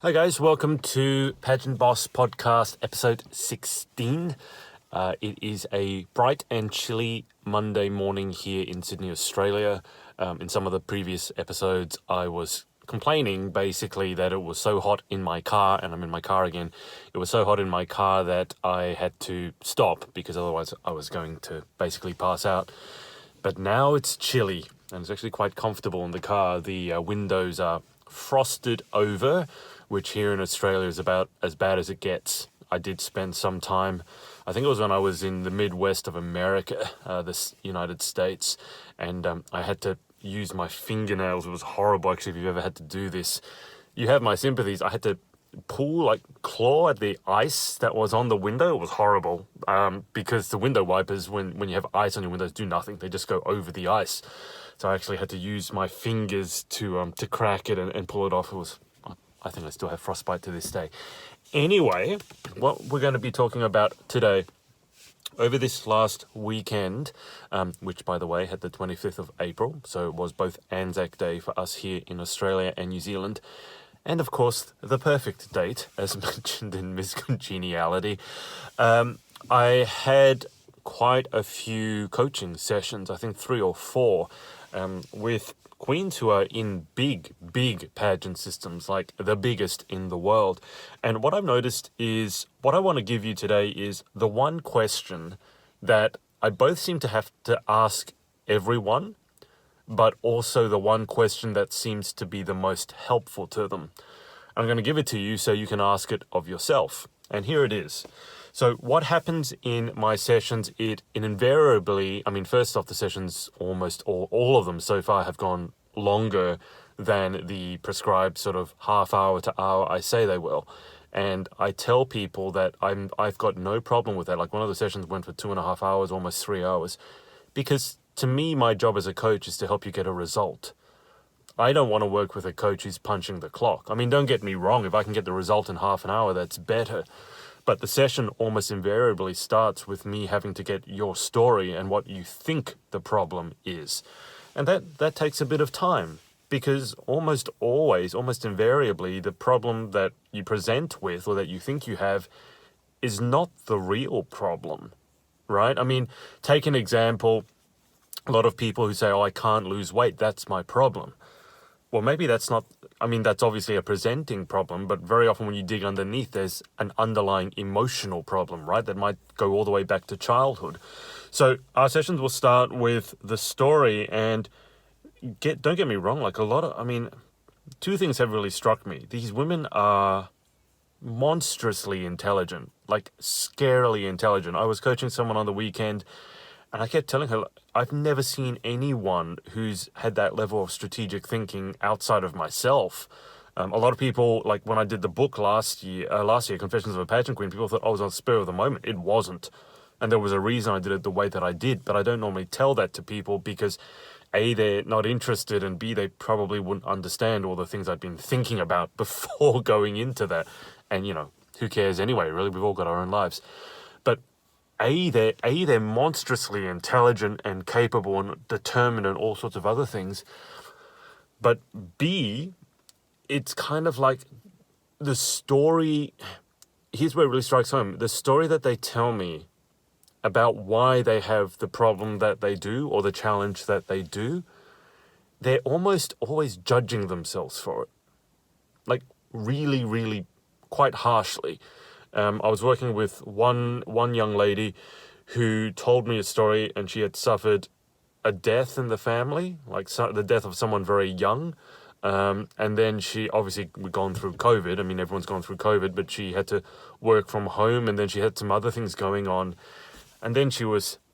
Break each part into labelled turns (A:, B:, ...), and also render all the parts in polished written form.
A: Hi guys, welcome to Pageant Boss Podcast episode 16. It is a bright and chilly Monday morning here in Sydney, Australia. In some of the previous episodes, I was complaining basically that it was so hot in my car, and I'm in my car again. It was so hot in my car that I had to stop because otherwise I was going to basically pass out. But now it's chilly and it's actually quite comfortable in the car. The windows are frosted over, which here in Australia is about as bad as it gets. I did spend some time, I think it was when I was in the Midwest of America, the United States, and I had to use my fingernails. It was horrible, actually, if you've ever had to do this. You have my sympathies. I had to claw at the ice that was on the window. It was horrible because the window wipers, when you have ice on your windows, do nothing. They just go over the ice. So I actually had to use my fingers to crack it and pull it off. I think I still have frostbite to this day. Anyway, what we're going to be talking about today, over this last weekend, which, by the way, had the 25th of April, so it was both Anzac Day for us here in Australia and New Zealand, and, of course, the perfect date, as mentioned in Miss Congeniality. I had quite a few coaching sessions, I think 3 or 4, with queens who are in big pageant systems, like the biggest in the world. And what I've noticed is, what I want to give you today is the one question that I both seem to have to ask everyone, but also the one question that seems to be the most helpful to them. I'm going to give it to you so you can ask it of yourself. And here it is. So what happens in my sessions, it invariably, first off, the sessions, almost all of them so far have gone longer than the prescribed sort of half hour to hour I say they will. And I tell people that I've got no problem with that. Like, one of the sessions went for 2.5 hours, almost 3 hours, because to me, my job as a coach is to help you get a result. I don't want to work with a coach who's punching the clock. Don't get me wrong. If I can get the result in half an hour, that's better. But the session almost invariably starts with me having to get your story and what you think the problem is. And that takes a bit of time, because almost always, almost invariably, the problem that you present with or that you think you have is not the real problem, right? Take an example. A lot of people who say, I can't lose weight, that's my problem. Well, maybe that's not, that's obviously a presenting problem, but very often when you dig underneath, there's an underlying emotional problem, right? That might go all the way back to childhood. So our sessions will start with the story, and don't get me wrong, like two things have really struck me. These women are monstrously intelligent, like scarily intelligent. I was coaching someone on the weekend, and I kept telling her, I've never seen anyone who's had that level of strategic thinking outside of myself. A lot of people, like when I did the book last year, Confessions of a Pageant Queen, people thought I was on the spur of the moment. It wasn't. And there was a reason I did it the way that I did, but I don't normally tell that to people because A, they're not interested, and B, they probably wouldn't understand all the things I'd been thinking about before going into that. And, who cares anyway, really? We've all got our own lives. But they're monstrously intelligent and capable and determined and all sorts of other things. But B, it's kind of like the story. Here's where it really strikes home. The story that they tell me about why they have the problem that they do or the challenge that they do, they're almost always judging themselves for it. Like, really, really quite harshly. I was working with one young lady who told me a story, and she had suffered a death in the family, like the death of someone very young. And then she, obviously, we'd gone through COVID. Everyone's gone through COVID, but she had to work from home, and then she had some other things going on. And then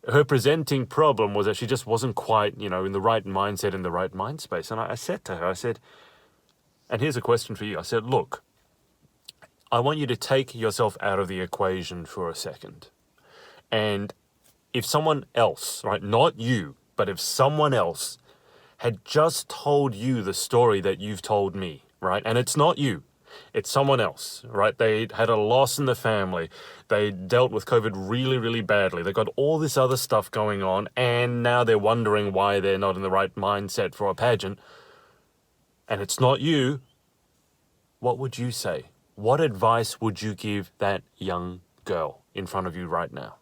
A: her presenting problem was that she just wasn't quite, in the right mindset, in the right mind space. And I said to her, and here's a question for you. I said, look, I want you to take yourself out of the equation for a second. And if someone else, right, not you, but if someone else had just told you the story that you've told me, right, and it's not you, it's someone else, right? They had a loss in the family. They dealt with COVID really, really badly. They got all this other stuff going on, and now they're wondering why they're not in the right mindset for a pageant. And it's not you. what would you say? What advice would you give that young girl in front of you right now?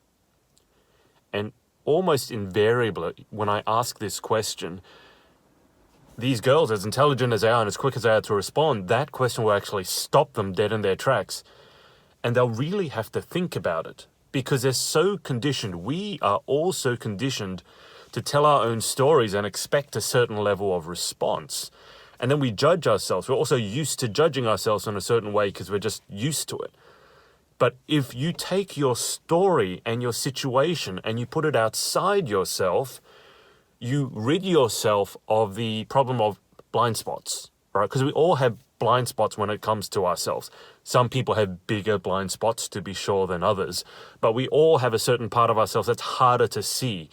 A: And almost invariably, when I ask this question, these girls, as intelligent as they are and as quick as they are to respond, that question will actually stop them dead in their tracks. And they'll really have to think about it because they're so conditioned. We are all so conditioned to tell our own stories and expect a certain level of response. And then we judge ourselves. We're also used to judging ourselves in a certain way because we're just used to it. But if you take your story and your situation and you put it outside yourself, you rid yourself of the problem of blind spots, right? Because we all have blind spots when it comes to ourselves. Some people have bigger blind spots, to be sure, than others. But we all have a certain part of ourselves that's harder to see.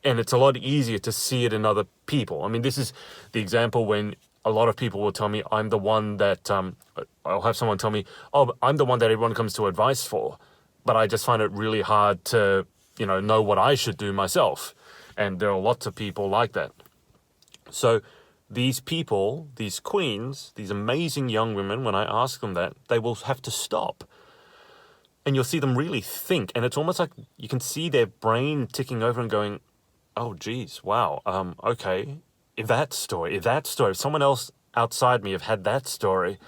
A: And it's a lot easier to see it in other people. I mean, this is the example when a lot of people will tell me I'm the one that, I'll have someone tell me, oh, I'm the one that everyone comes to advice for. But I just find it really hard to, know what I should do myself. And there are lots of people like that. So these people, these queens, these amazing young women, when I ask them that, they will have to stop. And you'll see them really think. And it's almost like you can see their brain ticking over and going, oh, geez, wow, okay. If someone else outside me have had that story,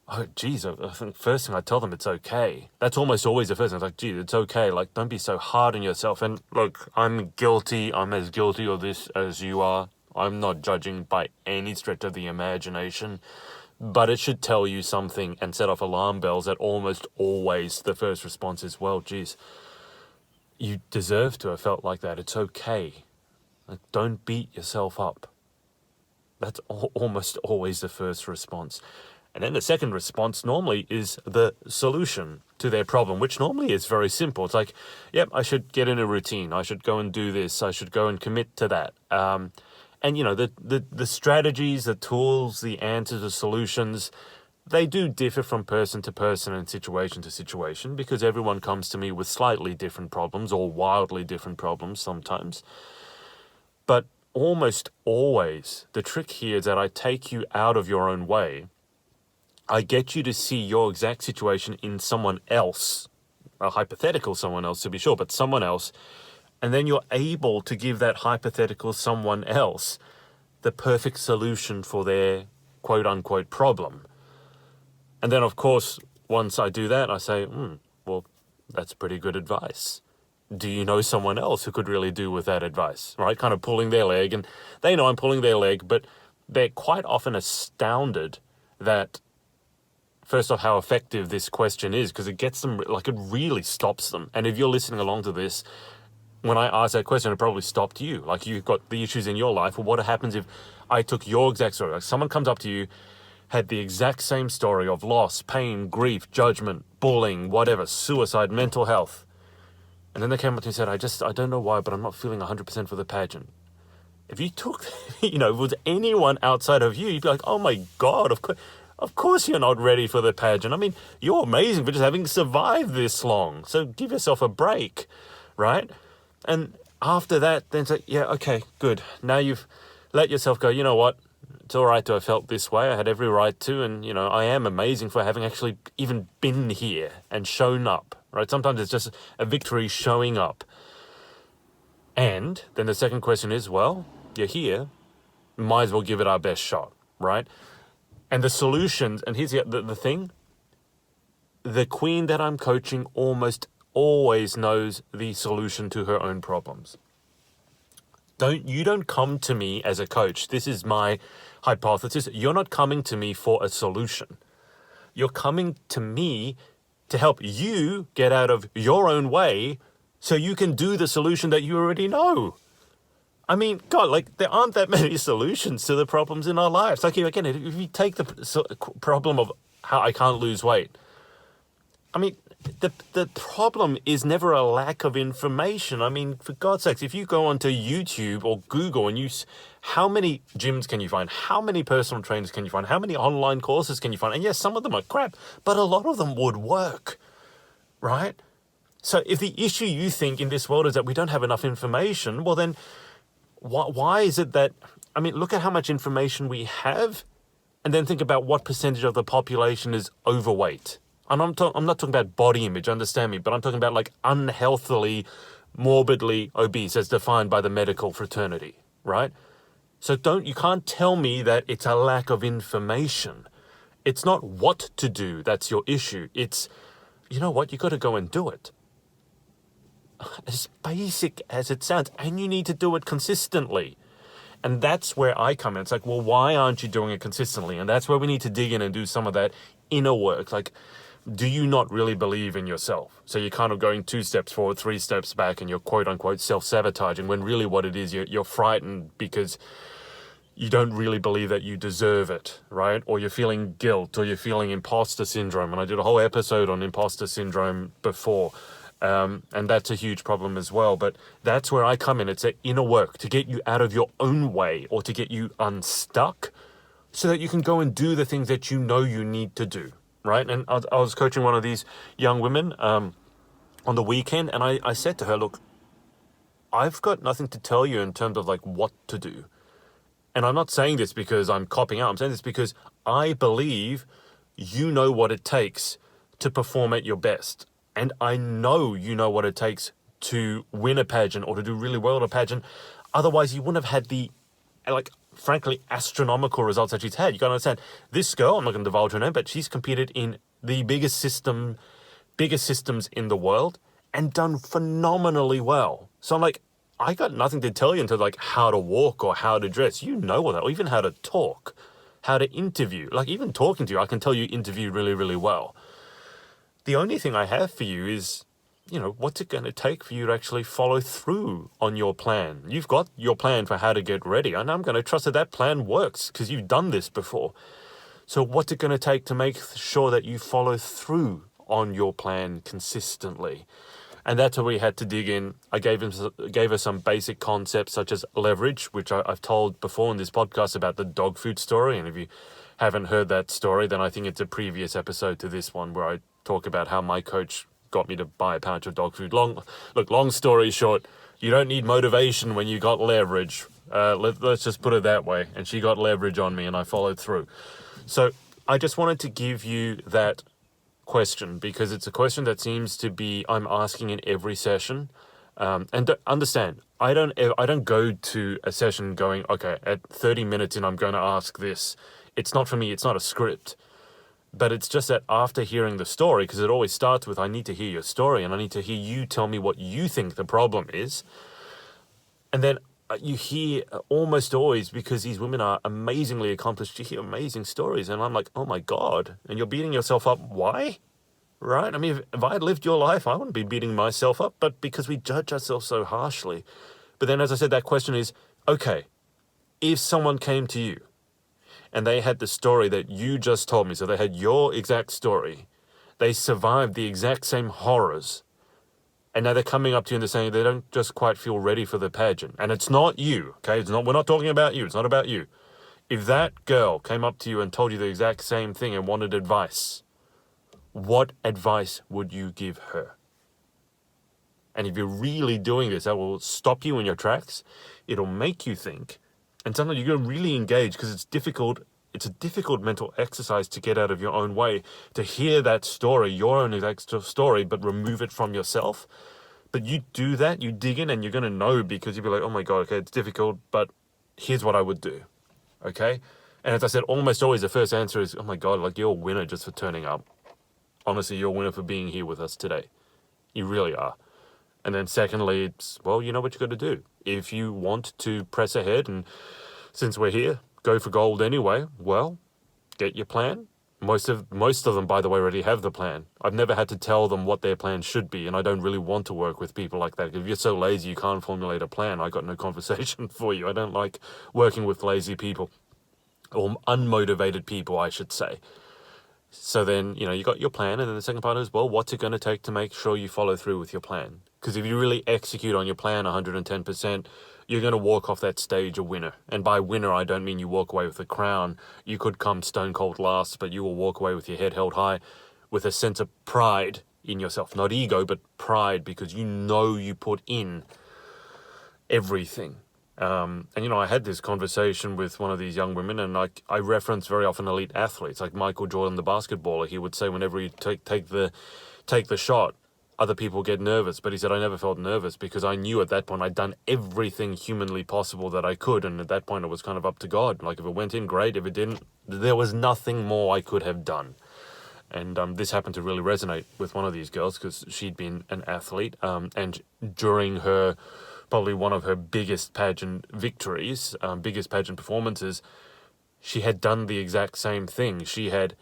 A: oh, geez, I think first thing I tell them, it's okay. That's almost always the first thing. It's like, geez, it's okay. Like, don't be so hard on yourself. And look, I'm guilty. I'm as guilty of this as you are. I'm not judging by any stretch of the imagination. But it should tell you something and set off alarm bells that almost always the first response is, well, geez, you deserve to have felt like that. It's okay. Like, don't beat yourself up. That's almost always the first response. And then the second response normally is the solution to their problem, which normally is very simple. It's like, yep, I should get in a routine. I should go and do this. I should go and commit to that. And, the strategies, the tools, the answers, the solutions, they do differ from person to person and situation to situation because everyone comes to me with slightly different problems or wildly different problems sometimes. But almost always, the trick here is that I take you out of your own way. I get you to see your exact situation in someone else, a hypothetical someone else to be sure, but someone else. And then you're able to give that hypothetical someone else the perfect solution for their quote unquote problem. And then, of course, once I do that, I say, well, that's pretty good advice. Do you know someone else who could really do with that advice, right? Kind of pulling their leg, and they know I'm pulling their leg, but they're quite often astounded that, first off, how effective this question is, because it gets them, like, it really stops them. And if you're listening along to this, when I asked that question, it probably stopped you. Like, you've got the issues in your life. Well, what happens if I took your exact story? Like, someone comes up to you, had the exact same story of loss, pain, grief, judgment, bullying, whatever, suicide, mental health. And then they came up to me and said, I don't know why, but I'm not feeling 100% for the pageant. If you took, if it was anyone outside of you, you'd be like, oh my God, of course you're not ready for the pageant. I mean, you're amazing for just having survived this long. So give yourself a break, right? And after that, then say, yeah, okay, good. Now you've let yourself go, you know what? It's all right to have felt this way. I had every right to, and, I am amazing for having actually even been here and shown up, right? Sometimes it's just a victory showing up. And then the second question is, well, you're here, might as well give it our best shot, right? And the solutions, and here's the thing, the queen that I'm coaching almost always knows the solution to her own problems. You don't come to me as a coach. This is my hypothesis. You're not coming to me for a solution. You're coming to me to help you get out of your own way so you can do the solution that you already know. I mean, God, like, there aren't that many solutions to the problems in our lives. Like, again, if you take the problem of how I can't lose weight, I mean, the problem is never a lack of information. I mean, for God's sakes, if you go onto YouTube or Google and how many gyms can you find? How many personal trainers can you find? How many online courses can you find? And yes, some of them are crap, but a lot of them would work, right? So if the issue you think in this world is that we don't have enough information, well then, why is it that, I mean, look at how much information we have And then think about what percentage of the population is overweight. And I'm not talking about body image, understand me, but I'm talking about like unhealthily, morbidly obese as defined by the medical fraternity, right? So you can't tell me that it's a lack of information. It's not what to do that's your issue. It's, you know what, you got to go and do it. As basic as it sounds, and you need to do it consistently. And that's where I come in. It's like, well, why aren't you doing it consistently? And that's where we need to dig in and do some of that inner work. Like, do you not really believe in yourself? So you're kind of going 2 steps forward, 3 steps back, and you're quote unquote self-sabotaging, when really what it is, you're frightened because you don't really believe that you deserve it, right? Or you're feeling guilt, or you're feeling imposter syndrome. And I did a whole episode on imposter syndrome before. And that's a huge problem as well. But that's where I come in. It's an inner work to get you out of your own way, or to get you unstuck so that you can go and do the things that you know you need to do, right? And I was coaching one of these young women on the weekend, and I said to her, look, I've got nothing to tell you in terms of like what to do. And I'm not saying this because I'm copping out. I'm saying this because I believe you know what it takes to perform at your best. And I know you know what it takes to win a pageant or to do really well at a pageant. Otherwise, you wouldn't have had the, like, frankly, astronomical results that she's had. You got to understand, this girl, I'm not going to divulge her name, but she's competed in the biggest systems in the world and done phenomenally well. So I'm like, I got nothing to tell you into like how to walk or how to dress. You know all that, or even how to talk, how to interview. Like even talking to you, I can tell you interview really, really well. The only thing I have for you is, you know, what's it going to take for you to actually follow through on your plan? You've got your plan for how to get ready, and I'm going to trust that that plan works because you've done this before. So what's it going to take to make sure that you follow through on your plan consistently? And that's where we had to dig in. I gave her some basic concepts such as leverage, which I've told before in this podcast about the dog food story. And if you haven't heard that story, then I think it's a previous episode to this one where I talk about how my coach got me to buy a pouch of dog food. Long story short, you don't need motivation when you got leverage. Let's just put it that way. And she got leverage on me and I followed through. So I just wanted to give you that question because it's a question that seems to be I'm asking in every session. And understand, I don't go to a session going, okay, at 30 minutes in, I'm going to ask this. It's not for me. It's not a script. But it's just that after hearing the story, because it always starts with, I need to hear your story and I need to hear you tell me what you think the problem is. And then you hear almost always, because these women are amazingly accomplished, you hear amazing stories. And I'm like, oh my God. And you're beating yourself up. Why? Right? I mean, if I had lived your life, I wouldn't be beating myself up. But because we judge ourselves so harshly. But then, as I said, that question is, okay, if someone came to you and they had the story that you just told me, so they had your exact story, they survived the exact same horrors, and now they're coming up to you and they're saying they don't just quite feel ready for the pageant. And it's not you, okay? We're not talking about you. It's not about you. If that girl came up to you and told you the exact same thing and wanted advice, what advice would you give her? And if you're really doing this, that will stop you in your tracks. It'll make you think. And sometimes you're going to really engage because it's difficult. It's a difficult mental exercise to get out of your own way, to hear that story, your own exact story, but remove it from yourself. But you do that, you dig in, and you're going to know because you'll be like, oh my God, okay, it's difficult, but here's what I would do, okay? And as I said, almost always the first answer is, oh my God, like you're a winner just for turning up. Honestly, you're a winner for being here with us today. You really are. And then secondly, it's, well, you know what you got to do. If you want to press ahead, and since we're here, go for gold anyway, well, get your plan. Most of them, by the way, already have the plan. I've never had to tell them what their plan should be, and I don't really want to work with people like that. If you're so lazy you can't formulate a plan, I got no conversation for you. I don't like working with lazy people, or unmotivated people, I should say. So then, you got your plan, and then the second part is, well, what's it going to take to make sure you follow through with your plan? Because if you really execute on your plan 110%, you're going to walk off that stage a winner. And by winner, I don't mean you walk away with a crown. You could come stone cold last, but you will walk away with your head held high with a sense of pride in yourself. Not ego, but pride, because you know you put in everything. And, I had this conversation with one of these young women, and I reference very often elite athletes, like Michael Jordan, the basketballer. He would say whenever he take the shot, other people get nervous. But he said, I never felt nervous because I knew at that point I'd done everything humanly possible that I could. And at that point, it was kind of up to God. Like, if it went in, great. If it didn't, there was nothing more I could have done. And this happened to really resonate with one of these girls because she'd been an athlete. And during her, probably one of her biggest pageant victories, biggest pageant performances, she had done the exact same thing. She had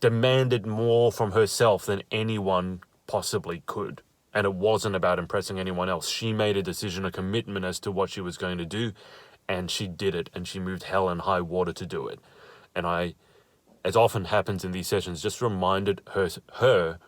A: demanded more from herself than anyone possibly could. And it wasn't about impressing anyone else. She made a decision, a commitment as to what she was going to do, and she did it, and she moved hell and high water to do it. And I, as often happens in these sessions, just reminded her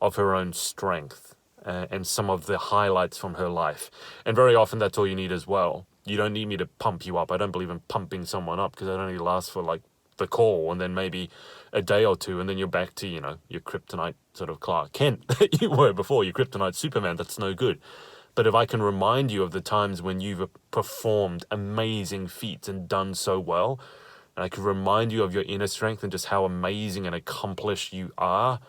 A: of her own strength and some of the highlights from her life. And very often that's all you need as well. You don't need me to pump you up. I don't believe in pumping someone up because it only lasts for like the call and then maybe a day or two, and then you're back to, your kryptonite sort of Clark Kent that you were before, your kryptonite Superman. That's no good. But if I can remind you of the times when you've performed amazing feats and done so well, and I can remind you of your inner strength and just how amazing and accomplished you are,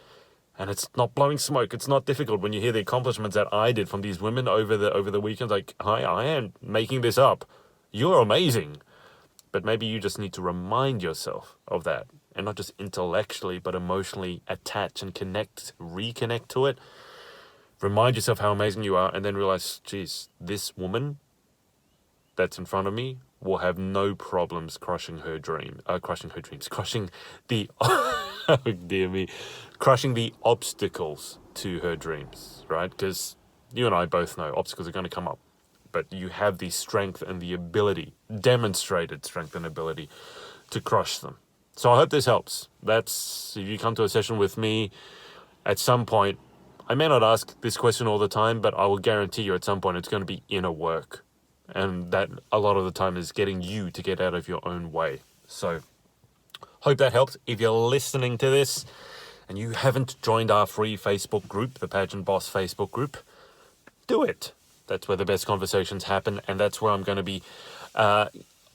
A: and it's not blowing smoke. It's not difficult when you hear the accomplishments that I did from these women over the weekends. Like, hi, I am making this up. You're amazing. But maybe you just need to remind yourself of that, and not just intellectually, but emotionally attach and reconnect to it. Remind yourself how amazing you are, and then realize, geez, this woman that's in front of me will have no problems crushing the, oh dear me, crushing the obstacles to her dreams, right? Because you and I both know obstacles are going to come up. But you have the strength and the ability, demonstrated strength and ability to crush them. So I hope this helps. If you come to a session with me, at some point, I may not ask this question all the time, but I will guarantee you at some point it's going to be inner work. And that a lot of the time is getting you to get out of your own way. So hope that helps. If you're listening to this and you haven't joined our free Facebook group, the Pageant Boss Facebook group, do it. That's where the best conversations happen, and that's where I'm going to be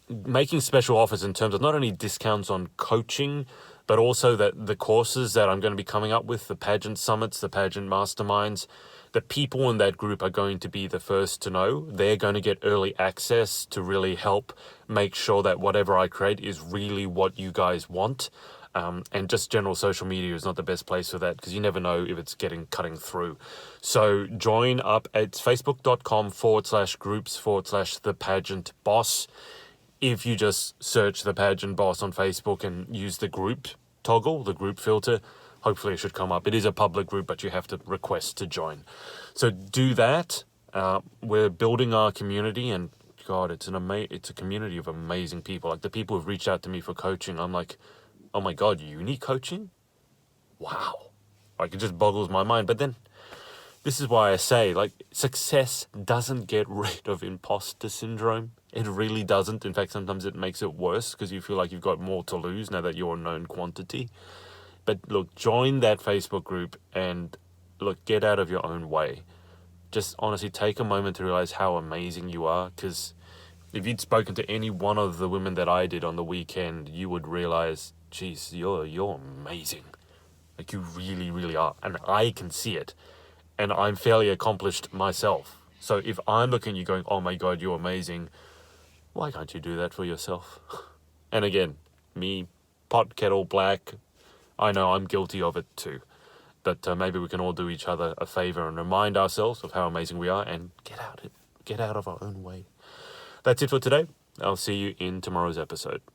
A: making special offers in terms of not only discounts on coaching, but also that the courses that I'm going to be coming up with, the pageant summits, the pageant masterminds. The people in that group are going to be the first to know. They're going to get early access to really help make sure that whatever I create is really what you guys want. And just general social media is not the best place for that because you never know if it's cutting through. So join up at facebook.com/groups/the Pageant Boss. If you just search the Pageant Boss on Facebook and use the group toggle, the group filter, hopefully it should come up. It is a public group, but you have to request to join. So do that. We're building our community, and God, it's a community of amazing people. Like the people who've reached out to me for coaching, I'm like, oh my God, uni coaching? Wow. Like, it just boggles my mind. But then, this is why I say, like, success doesn't get rid of imposter syndrome. It really doesn't. In fact, sometimes it makes it worse because you feel like you've got more to lose now that you're a known quantity. But look, join that Facebook group and, look, get out of your own way. Just honestly take a moment to realize how amazing you are, because if you'd spoken to any one of the women that I did on the weekend, you would realize, geez, you're amazing. Like, you really, really are. And I can see it. And I'm fairly accomplished myself. So if I'm looking at you going, oh my God, you're amazing, why can't you do that for yourself? And again, me, pot, kettle, black, I know I'm guilty of it too. But maybe we can all do each other a favor and remind ourselves of how amazing we are and get out of our own way. That's it for today. I'll see you in tomorrow's episode.